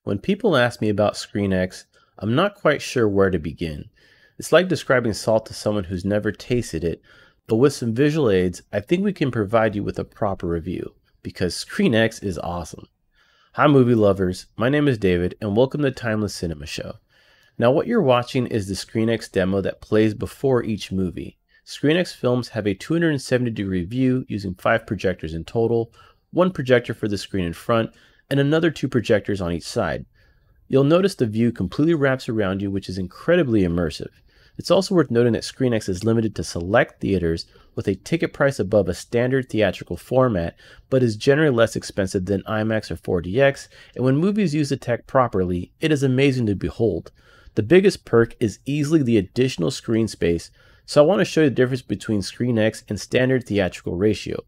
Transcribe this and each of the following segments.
When people ask me about ScreenX, I'm not quite sure where to begin. It's like describing salt to someone who's never tasted it, but with some visual aids, I think we can provide you with a proper review, because ScreenX is awesome. Hi movie lovers, my name is David, and welcome to Timeless Cinema Show. Now what you're watching is the ScreenX demo that plays before each movie. ScreenX films have a 270-degree view using 5 projectors in total, 1 projector for the screen in front, and another 2 projectors on each side. You'll notice the view completely wraps around you, which is incredibly immersive. It's also worth noting that ScreenX is limited to select theaters with a ticket price above a standard theatrical format, but is generally less expensive than IMAX or 4DX, and when movies use the tech properly, it is amazing to behold. The biggest perk is easily the additional screen space, so I want to show you the difference between ScreenX and standard theatrical ratio.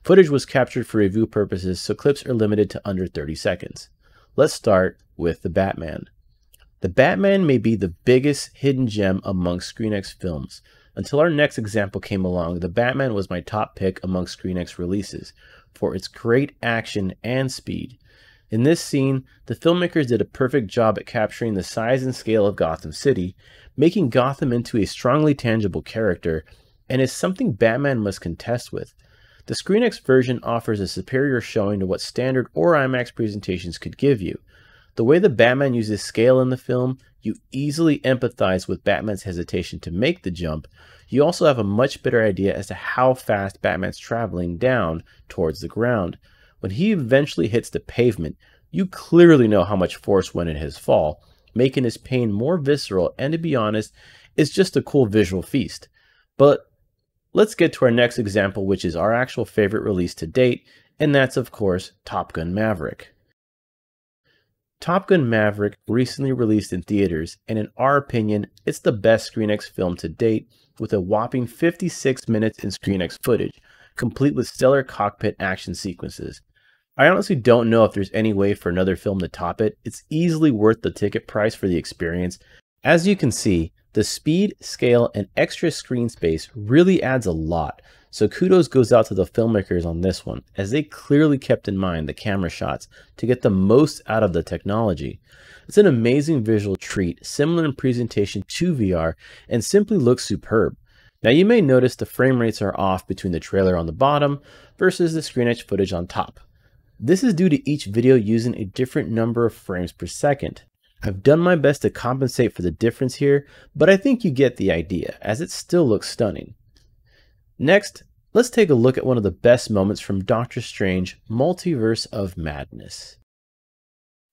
Footage was captured for review purposes, so clips are limited to under 30 seconds. Let's start with the Batman. The Batman may be the biggest hidden gem among ScreenX films. Until our next example came along, the Batman was my top pick among ScreenX releases for its great action and speed. In this scene, the filmmakers did a perfect job at capturing the size and scale of Gotham City, making Gotham into a strongly tangible character, and is something Batman must contest with. The ScreenX version offers a superior showing to what standard or IMAX presentations could give you. The way the Batman uses scale in the film, you easily empathize with Batman's hesitation to make the jump. You also have a much better idea as to how fast Batman's traveling down towards the ground. When he eventually hits the pavement, you clearly know how much force went in his fall, making his pain more visceral, and to be honest, it's just a cool visual feast. But let's get to our next example, which is our actual favorite release to date, and that's of course Top Gun Maverick. Top Gun Maverick recently released in theaters, and in our opinion, it's the best ScreenX film to date, with a whopping 56 minutes in ScreenX footage, complete with stellar cockpit action sequences. I honestly don't know if there's any way for another film to top it. It's easily worth the ticket price for the experience. As you can see, the speed, scale, and extra screen space really adds a lot, so kudos goes out to the filmmakers on this one, as they clearly kept in mind the camera shots to get the most out of the technology. It's an amazing visual treat, similar in presentation to VR, and simply looks superb. Now you may notice the frame rates are off between the trailer on the bottom versus the ScreenX footage on top. This is due to each video using a different number of frames per second. I've done my best to compensate for the difference here, but I think you get the idea, as it still looks stunning. Next, let's take a look at one of the best moments from Doctor Strange Multiverse of Madness.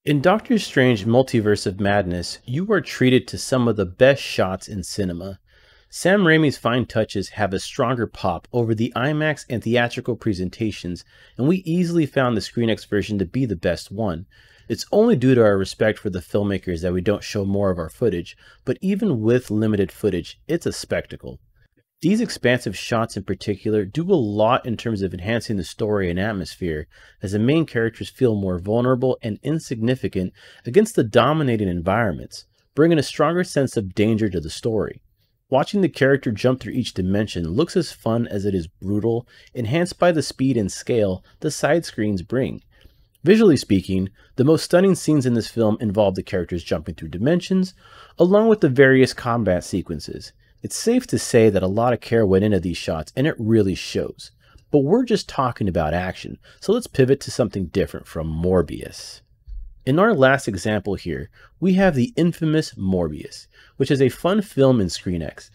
In Doctor Strange Multiverse of Madness, you are treated to some of the best shots in cinema. Sam Raimi's fine touches have a stronger pop over the IMAX and theatrical presentations, and we easily found the ScreenX version to be the best one. It's only due to our respect for the filmmakers that we don't show more of our footage, but even with limited footage, it's a spectacle. These expansive shots in particular do a lot in terms of enhancing the story and atmosphere, as the main characters feel more vulnerable and insignificant against the dominating environments, bringing a stronger sense of danger to the story. Watching the character jump through each dimension looks as fun as it is brutal, enhanced by the speed and scale the side screens bring. Visually speaking, the most stunning scenes in this film involve the characters jumping through dimensions, along with the various combat sequences. It's safe to say that a lot of care went into these shots, and it really shows. But we're just talking about action, so let's pivot to something different from Morbius. In our last example here, we have the infamous Morbius, which is a fun film in ScreenX.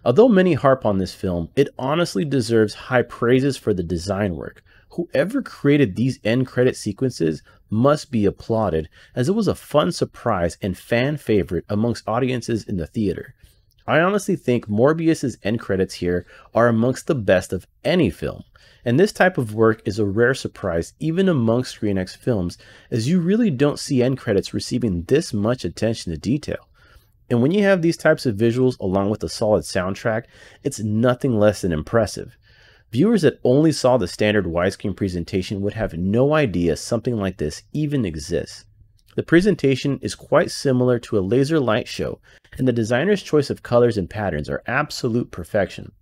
Although many harp on this film, it honestly deserves high praises for the design work. Whoever created these end credit sequences must be applauded, as it was a fun surprise and fan favorite amongst audiences in the theater. I honestly think Morbius's end credits here are amongst the best of any film, and this type of work is a rare surprise even amongst ScreenX films, as you really don't see end credits receiving this much attention to detail. And when you have these types of visuals along with a solid soundtrack, it's nothing less than impressive. Viewers that only saw the standard widescreen presentation would have no idea something like this even exists. The presentation is quite similar to a laser light show, and the designer's choice of colors and patterns are absolute perfection.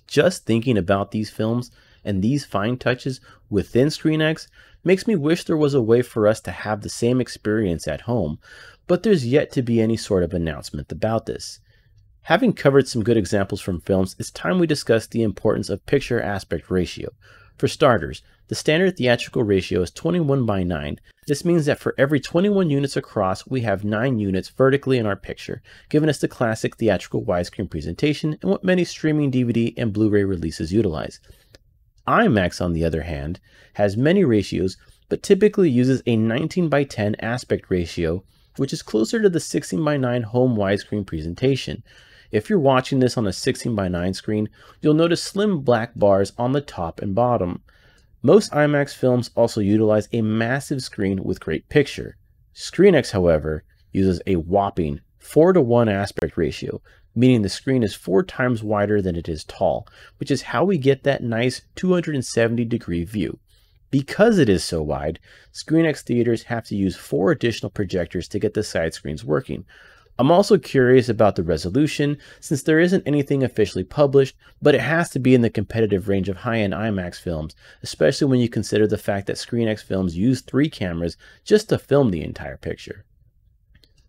Just thinking about these films and these fine touches within ScreenX Makes me wish there was a way for us to have the same experience at home, but there's yet to be any sort of announcement about this. Having covered some good examples from films, it's time we discuss the importance of picture aspect ratio. For starters, the standard theatrical ratio is 21:9. This means that for every 21 units across, we have 9 units vertically in our picture, giving us the classic theatrical widescreen presentation and what many streaming DVD and Blu-ray releases utilize. IMAX, on the other hand, has many ratios, but typically uses a 19:10 aspect ratio, which is closer to the 16:9 home widescreen presentation. If you're watching this on a 16:9 screen, you'll notice slim black bars on the top and bottom. Most IMAX films also utilize a massive screen with great picture. ScreenX, however, uses a whopping 4:1 aspect ratio, meaning the screen is 4 times wider than it is tall, which is how we get that nice 270-degree view. Because it is so wide, ScreenX theaters have to use 4 additional projectors to get the side screens working. I'm also curious about the resolution, since there isn't anything officially published, but it has to be in the competitive range of high-end IMAX films, especially when you consider the fact that ScreenX films use 3 cameras just to film the entire picture.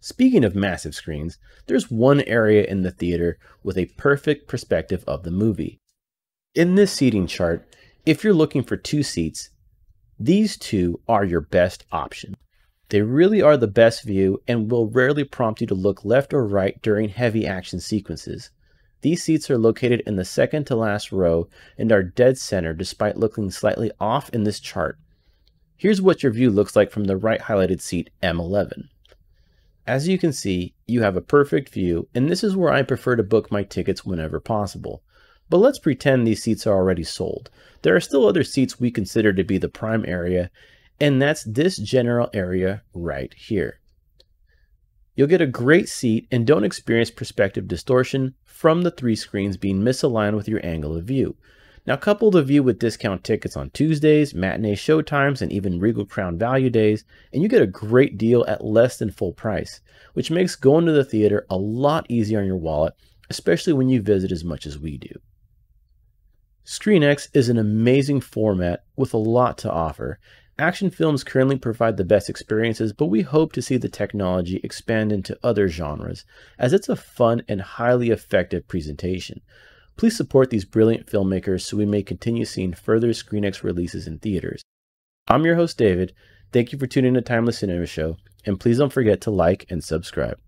Speaking of massive screens, there's one area in the theater with a perfect perspective of the movie. In this seating chart, if you're looking for 2 seats, these 2 are your best option. They really are the best view and will rarely prompt you to look left or right during heavy action sequences. These seats are located in the second to last row and are dead center despite looking slightly off in this chart. Here's what your view looks like from the right highlighted seat M11. As you can see, you have a perfect view, and this is where I prefer to book my tickets whenever possible. But let's pretend these seats are already sold. There are still other seats we consider to be the prime area, and that's this general area right here. You'll get a great seat and don't experience perspective distortion from the 3 screens being misaligned with your angle of view. Now couple the view with discount tickets on Tuesdays, matinee showtimes, and even Regal Crown value days, and you get a great deal at less than full price, which makes going to the theater a lot easier on your wallet, especially when you visit as much as we do. ScreenX is an amazing format with a lot to offer. Action films currently provide the best experiences, but we hope to see the technology expand into other genres, as it's a fun and highly effective presentation. Please support these brilliant filmmakers so we may continue seeing further ScreenX releases in theaters. I'm your host, David. Thank you for tuning in to Timeless Cinema Show, and please don't forget to like and subscribe.